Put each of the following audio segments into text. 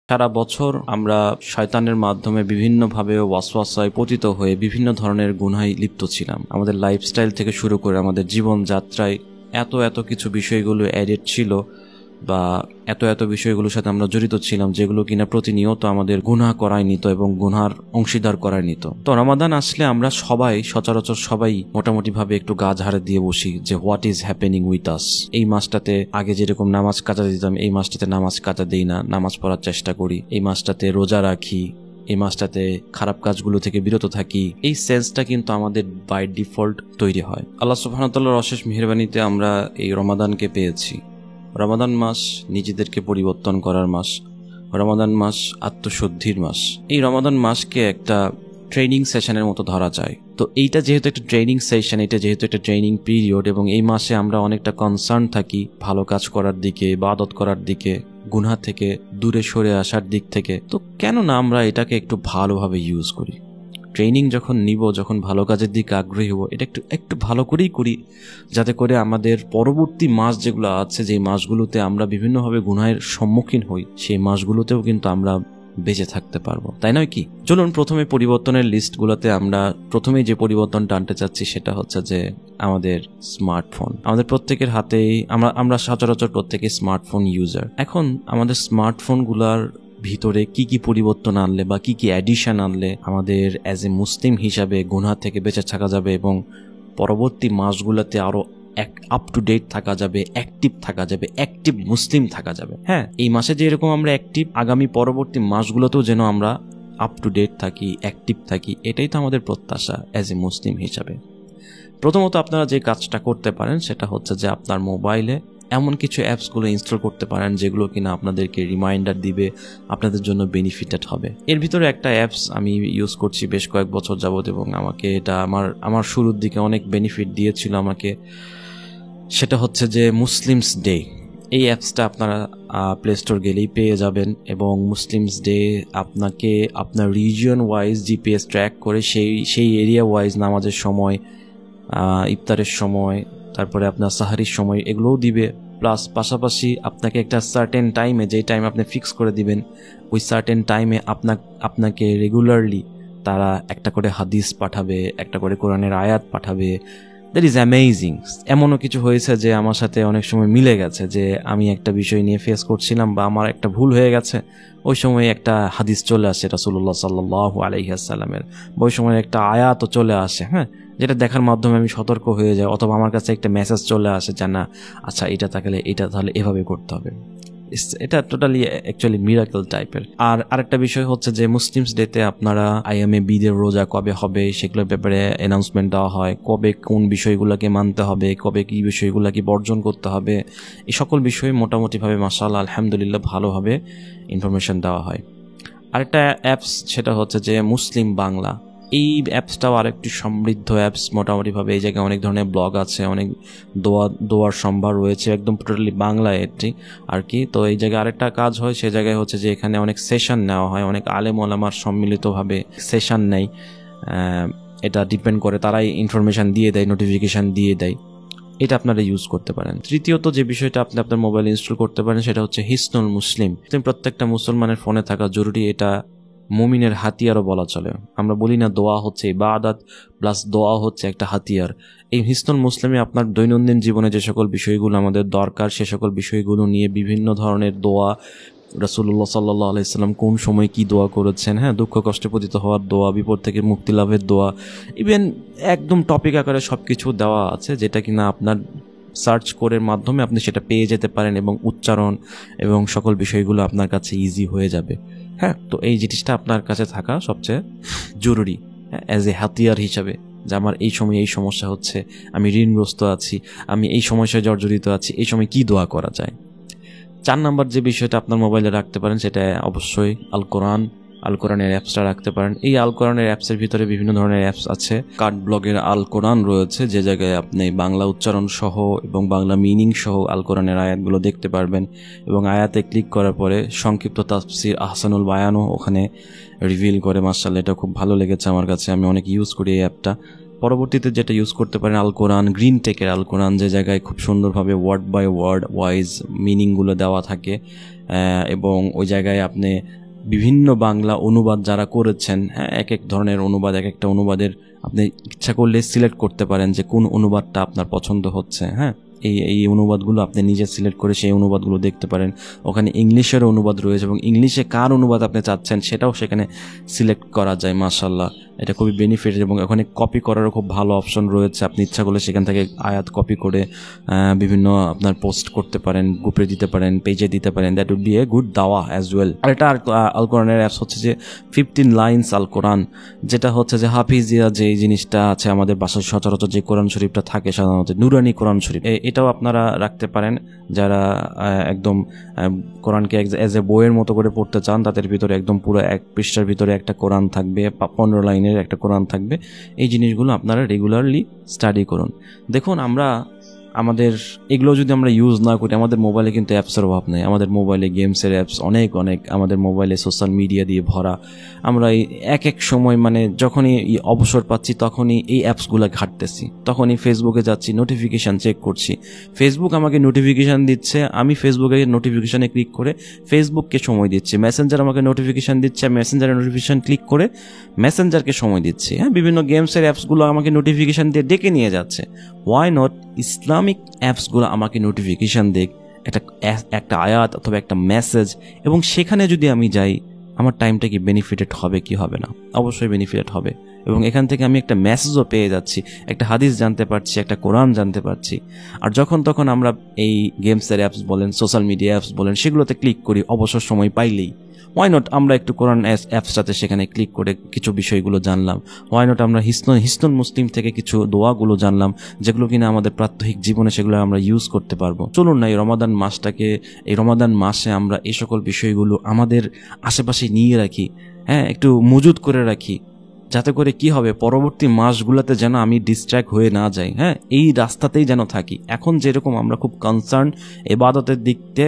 সারা বছর আমরা শয়তানের মাধ্যমে বিভিন্নভাবে ওয়াসওয়াসায় পতিত হয়ে বিভিন্ন ধরনের গুনাহে লিপ্ত ছিলাম। আমাদের লাইফস্টাইল থেকে শুরু করে আমাদের জীবনযাত্রায় এত কিছু বিষয়গুলো অ্যাডেড ছিল বা এত বিষয়গুলোর সাথে আমরা জড়িত ছিলাম, যেগুলো কিনা প্রতিনিয়ত আমাদের গুনাহ করায় নিত এবং গুনার অংশীদার করায় নিত। তো রমাদান আসলে আমরা সচরাচর সবাই মোটামুটি ভাবে একটু গা ঝাড়ে দিয়ে বসি যে what is happening with us. এই মাসটাতে আগে যেরকম নামাজ কাজা দিতাম, এই মাসটাতে নামাজ কাজা দিই না, নামাজ পড়ার চেষ্টা করি। এই মাসটাতে রোজা রাখি, এই মাসটাতে খারাপ কাজগুলো থেকে বিরত থাকি। এই সেন্সটা কিন্তু আমাদের বাই ডিফল্ট তৈরি হয়। আল্লাহ সুবহানাহু ওয়া তাআলার অশেষ মেহেরবানিতে আমরা এই রমাদানকে পেয়েছি। রমাদান মাস নিজেদেরকে পরিবর্তন করার মাস, রমাদান মাস আত্মশুদ্ধির মাস। এই রমাদান মাসকে একটা ট্রেনিং সেশনের মতো ধরা যায়। তো এইটা যেহেতু একটা ট্রেনিং সেশন, এটা যেহেতু একটা ট্রেনিং পিরিয়ড, এবং এই মাসে আমরা অনেকটা কনসার্ন থাকি ভালো কাজ করার দিকে, ইবাদত করার দিকে, গুনাহ থেকে দূরে সরে আসার দিক থেকে, তো কেন না আমরা এটাকে একটু ভালোভাবে ইউজ করি। ট্রেনিং যখন নিব, যখন ভালো কাজের দিকে আগ্রহী হব, এটা একটু ভালো করেই করি, যাতে করে আমাদের পরবর্তী মাস যেগুলো আছে, যে মাসগুলোতে আমরা বিভিন্নভাবে গুনাহের সম্মুখীন হই, সেই মাসগুলোতেও কিন্তু আমরা বেঁচে থাকতে পারবো, তাই নয় কি? চলুন প্রথমে পরিবর্তনের লিস্টগুলোতে আমরা প্রথমেই যে পরিবর্তনটা আনতে চাচ্ছি সেটা হচ্ছে যে আমাদের স্মার্টফোন। আমাদের প্রত্যেকের হাতেই আমরা সচরাচর প্রত্যেকে স্মার্টফোন ইউজার। এখন আমাদের স্মার্টফোনগুলার ভিতরে কি পরিবর্তন আনলে বা কি অ্যাডিশন আনলে আমাদের অ্যাজ এ মুসলিম হিসাবে গুনাহ থেকে বেঁচে থাকা যাবে এবং পরবর্তী মাসগুলোতে আরো আপ টু ডেট থাকা যাবে, অ্যাক্টিভ থাকা যাবে, অ্যাক্টিভ মুসলিম থাকা যাবে। হ্যাঁ, এই মাসে যেরকম আমরা অ্যাক্টিভ, আগামী পরবর্তী মাসগুলোতেও যেন আমরা আপ টু ডেট থাকি, অ্যাক্টিভ থাকি, এটাই তো আমাদের প্রত্যাশা অ্যাজ এ মুসলিম হিসাবে। প্রথমত আপনারা যে কাজটা করতে পারেন সেটা হচ্ছে যে আপনার মোবাইলে এমন কিছু অ্যাপসগুলো ইনস্টল করতে পারেন যেগুলো কিনা আপনাদেরকে রিমাইন্ডার দিবে, আপনাদের জন্য বেনিফিটেড হবে। এর ভিতরে একটা অ্যাপস আমি ইউজ করছি বেশ কয়েক বছর যাবত, এবং আমাকে এটা আমার শুরুর দিকে অনেক বেনিফিট দিয়েছিল আমাকে। সেটা হচ্ছে যে মুসলিমস ডে। এই অ্যাপসটা আপনারা প্লে স্টোর গেলেই পেয়ে যাবেন, এবং মুসলিমস ডে আপনাকে আপনার রিজিয়ন ওয়াইজ জিপিএস ট্র্যাক করে সেই এরিয়া ওয়াইজ নামাজের সময়, ইফতারের সময়, তারপরে আপনার সাহারির সময়, এগুলোও দিবে। প্লাস পাশাপাশি আপনাকে একটা সার্টেন টাইমে, যেই টাইম আপনি ফিক্স করে দিবেন, ওই সার্টেন টাইমে আপনাকে রেগুলারলি তারা একটা করে হাদিস পাঠাবে, একটা করে কোরআনের আয়াত পাঠাবে। That is amazing. এমনও কিছু হয়েছে যে আমার সাথে অনেক সময় মিলে গেছে যে আমি একটা বিষয় নিয়ে ফেস করছিলাম বা আমার একটা ভুল হয়ে গেছে, ওই সময় একটা হাদিস চলে আসে রাসূলুল্লাহ সাল্লাল্লাহু আলাইহি ওয়াসাল্লামের, ওই সময় একটা আয়াতও চলে আসে, হ্যাঁ, যেটা দেখার মাধ্যমে আমি সতর্ক হয়ে যাই, অথবা আমার কাছে একটা মেসেজ চলে আসে যে না, আচ্ছা এটা তাহলে এভাবে করতে হবে। এটা টোটালি অ্যাকচুয়ালি মিরাকল টাইপের। আর আরেকটা বিষয় হচ্ছে যে মুসলিমস ডেতে আপনারা আইএমএ বিদের রোজা কবে হবে সেগুলোর ব্যাপারে অ্যানাউন্সমেন্ট দেওয়া হয়, কবে কোন বিষয়গুলোকে মানতে হবে, কবে কি বিষয়গুলোকে বর্জন করতে হবে, এই সকল বিষয়ে মোটামুটিভাবে মাশাআল্লাহ আলহামদুলিল্লাহ ভালোভাবে ইনফরমেশন দেওয়া হয়। আরেকটা অ্যাপস সেটা হচ্ছে যে মুসলিম বাংলা। এই অ্যাপসটাও আরেকটি সমৃদ্ধ অ্যাপস মোটামুটিভাবে। এই জায়গায় অনেক ধরনের ব্লগ আছে, অনেক দোয়ার সম্ভার রয়েছে, একদম টোটালি বাংলায় এটি আর কি। তো এই জায়গায় আরেকটা কাজ হয়, সে জায়গায় হচ্ছে যে এখানে অনেক সেশন নেওয়া হয়, অনেক আলেম ওলামার সম্মিলিতভাবে সেশন নেয়। এটা ডিপেন্ড করে, তারাই ইনফরমেশান দিয়ে দেয়, নোটিফিকেশান দিয়ে দেয়। এটা আপনারা ইউজ করতে পারেন। তৃতীয়ত যে বিষয়টা আপনি আপনার মোবাইলে ইনস্টল করতে পারেন সেটা হচ্ছে হিসনুল মুসলিম। প্রত্যেকটা মুসলমানের ফোনে থাকা জরুরি, এটা মুমিনের হাতিয়ারও বলা চলে। আমরা বলি না দোয়া হচ্ছে ইবাদত প্লাস দোয়া হচ্ছে একটা হাতিয়ার। এই হিসনুল মুসলিমে আপনার দৈনন্দিন জীবনে যে সকল বিষয়গুলো আমাদের দরকার, সে সকল বিষয়গুলো নিয়ে বিভিন্ন ধরনের দোয়া, রাসূলুল্লাহ সাল্লাল্লাহু আলাইহি সাল্লাম কোন সময় কি দোয়া করেছেন, হ্যাঁ, দুঃখ কষ্টে পতিত হওয়ার দোয়া, বিপদ থেকে মুক্তি লাভের দোয়া, ইভেন একদম টপিক আকারে সবকিছু দেওয়া আছে, যেটা কিনা আপনার সার্চ করে মাধ্যমে আপনি সেটা পেয়ে যেতে পারেন, এবং উচ্চারণ এবং সকল বিষয়গুলো আপনার কাছে ইজি হয়ে যাবে। হ্যাঁ, তো এই জিনিসটা আপনার কাছে থাকা সবচেয়ে জরুরি অ্যাজ এ হাতিয়ার হিসাবে, যে আমার এই সময় এই সমস্যা হচ্ছে, আমি ঋণগ্রস্ত আছি, আমি এই সমস্যায় জর্জরিত আছি, এই সময় কি দোয়া করা যায়। 4 নাম্বার যে বিষয়টা আপনার মোবাইলে রাখতে পারেন সেটা অবশ্যই আল কোরআনের অ্যাপসটা রাখতে পারেন। এই আল কোরআনের অ্যাপসের ভিতরে বিভিন্ন ধরনের অ্যাপস আছে। কার্ড ব্লগের আল কোরআন রয়েছে, যে জায়গায় আপনি বাংলা উচ্চারণ সহ এবং বাংলা মিনিং সহ আল কোরআনের আয়াতগুলো দেখতে পারবেন, এবং আয়াতে ক্লিক করার পরে সংক্ষিপ্ত তাফসির আহসানুল বায়ানও ওখানে রিভিল করে। মাশাআল্লাহ, এটা খুব ভালো লেগেছে আমার কাছে, আমি অনেক ইউজ করি এই অ্যাপটা। পরবর্তীতে যেটা ইউজ করতে পারেন আল কোরআন, গ্রিন টেকের আল কোরআন, যে জায়গায় খুব সুন্দরভাবে ওয়ার্ড বাই ওয়ার্ড ওয়াইজ মিনিংগুলো দেওয়া থাকে, এবং ওই জায়গায় আপনি বিভিন্ন বাংলা অনুবাদ যারা করেছেন, হ্যাঁ, এক এক ধরনের অনুবাদ, এক একটা অনুবাদের আপনি ইচ্ছা করলে সিলেক্ট করতে পারেন যে কোন অনুবাদটা আপনার পছন্দ হচ্ছে। হ্যাঁ, এই অনুবাদগুলো আপনি নিজে সিলেক্ট করে সেই অনুবাদগুলো দেখতে পারেন। ওখানে ইংলিশের অনুবাদ রয়েছে এবং ইংলিশে কার অনুবাদ আপনি চাচ্ছেন সেটাও সেখানে সিলেক্ট করা যায়। মাশাআল্লাহ, এটা খুবই বেনিফিট এবং ওখানে কপি করারও খুব ভালো অপশন রয়েছে। আপনি ইচ্ছা করলে সেখান থেকে আয়াত কপি করে বিভিন্ন আপনার পোস্ট করতে পারেন, গ্রুপে দিতে পারেন, পেজে দিতে পারেন। That would be a good দাওয়া অ্যাজ ওয়েল। আর এটা আল কোরআনের অ্যাপস হচ্ছে যে 15 লাইনস আল কোরআন, যেটা হচ্ছে যে হাফিজিয়া যে জিনিসটা আছে আমাদের বাসায় সচরাচর যে কোরআন শরীফটা থাকে সাধারণত নুরানি কোরআন শরীফ, এটাও আপনারা রাখতে পারেন। যারা একদম কোরআনকে অ্যাজ এ বইয়ের মতো করে পড়তে চান, তাদের ভিতরে একদম পুরো 1 পৃষ্ঠার ভিতরে একটা কোরআন থাকবে, 15 লাইনের একটা কোরআন থাকবে। এই জিনিসগুলো আপনারা রেগুলারলি স্টাডি করুন। দেখুন, আমাদের এগুলো যদি আমরা ইউজ না করি, আমাদের মোবাইলে কিন্তু অ্যাপসের অভাব নেই। আমাদের মোবাইলে গেমসের অ্যাপস অনেক, আমাদের মোবাইলে সোশ্যাল মিডিয়া দিয়ে ভরা। আমরা এক সময় মানে যখনই অবসর পাচ্ছি তখনই এই অ্যাপসগুলো ঘাঁটতেছি, তখনই ফেসবুকে যাচ্ছি, নোটিফিকেশান চেক করছি, ফেসবুক আমাকে নোটিফিকেশান দিচ্ছে, আমি ফেসবুকে নোটিফিকেশানে ক্লিক করে ফেসবুককে সময় দিচ্ছি, মেসেঞ্জার আমাকে নোটিফিকেশান দিচ্ছে, আমি মেসেঞ্জারে নোটিফিকেশান ক্লিক করে মেসেঞ্জারকে সময় দিচ্ছি। হ্যাঁ, বিভিন্ন গেমসের অ্যাপসগুলো আমাকে নোটিফিকেশান দিয়ে ডেকে নিয়ে যাচ্ছে। ওয়াই নট ইসলামিক অ্যাপসগুলো আমাকে নোটিফিকেশান দেখ, একটা আয়াত অথবা একটা মেসেজ, এবং সেখানে যদি আমি যাই আমার টাইমটা কি বেনিফিটেড হবে কি হবে না? অবশ্যই বেনিফিটেড হবে। এবং এখান থেকে আমি একটা মেসেজও পেয়ে যাচ্ছি, একটা হাদিস জানতে পারছি, একটা কোরআন জানতে পারছি। আর যখন তখন আমরা এই গেমসের অ্যাপস বলেন, সোশ্যাল মিডিয়া অ্যাপস বলেন, সেগুলোতে ক্লিক করি অবসর সময় পাইলেই। ওয়াই নট আমরা একটু কোরআন অ্যাপসটাতে সেখানে ক্লিক করে কিছু বিষয়গুলো জানলাম। ওয়াই নট আমরা হিসনুন মুসলিম থেকে কিছু দোয়াগুলো জানলাম, যেগুলো কিনা আমাদের প্রাত্যহিক জীবনে সেগুলো আমরা ইউজ করতে পারবো। চলুন না এই রমাদান মাসে আমরা এই সকল বিষয়গুলো আমাদের আশেপাশে নিয়ে রাখি, হ্যাঁ, একটু মজুদ করে রাখি, যাতে করে কি হবে পরবর্তী মাসগুলোতে যেন আমি ডিস্ট্র্যাক্ট হয়ে না যাই। হ্যাঁ, এই রাস্তাতেই যেন থাকি। এখন যেরকম আমরা খুব কনসার্ন ইবাদতের দিকতে,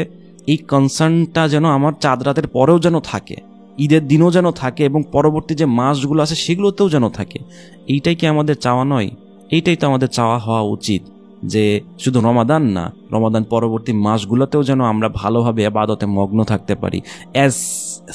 এই কনসার্নটা যেন আমার চাঁদ রাতের পরেও যেন থাকে, ঈদের দিনও যেন থাকে, এবং পরবর্তী যে মাসগুলো আছে সেগুলোতেও যেন থাকে। এইটাই কি আমাদের চাওয়া নয়? এইটাই তো আমাদের চাওয়া হওয়া উচিত, যে শুধু রমাদান না, রমাদান পরবর্তী মাসগুলোতেও যেন আমরা ভালোভাবে ইবাদতে মগ্ন থাকতে পারি,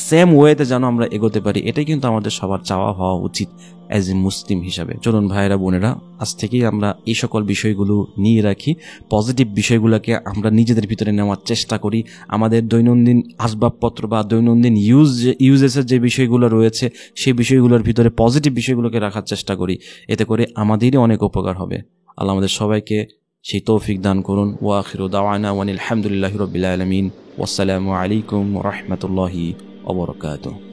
সেম ওয়েতে যেন আমরা এগোতে পারি। এটাই কিন্তু আমাদের সবার চাওয়া হওয়া উচিত অ্যাজ এ মুসলিম হিসাবে। চলুন ভাইয়েরা বোনেরা, আজ থেকেই আমরা এই সকল বিষয়গুলো নিয়ে রাখি, পজিটিভ বিষয়গুলোকে আমরা নিজেদের ভিতরে নেওয়ার চেষ্টা করি। আমাদের দৈনন্দিন আসবাবপত্র বা দৈনন্দিন ইউজেসের যে বিষয়গুলো রয়েছে সেই বিষয়গুলোর ভিতরে পজিটিভ বিষয়গুলোকে রাখার চেষ্টা করি। এতে করে আমাদেরই অনেক উপকার হবে। আল্লাহ আমাদের সবাইকে সেই তৌফিক দান করুন। ওয়া আখিরু দাওয়ানা ওয়া আলহামদুলিল্লাহি রাব্বিল আলামিন। ওয়াসসালামু আলাইকুম ওয়া রাহমাতুল্লাহি ওয়া বারাকাতুহু।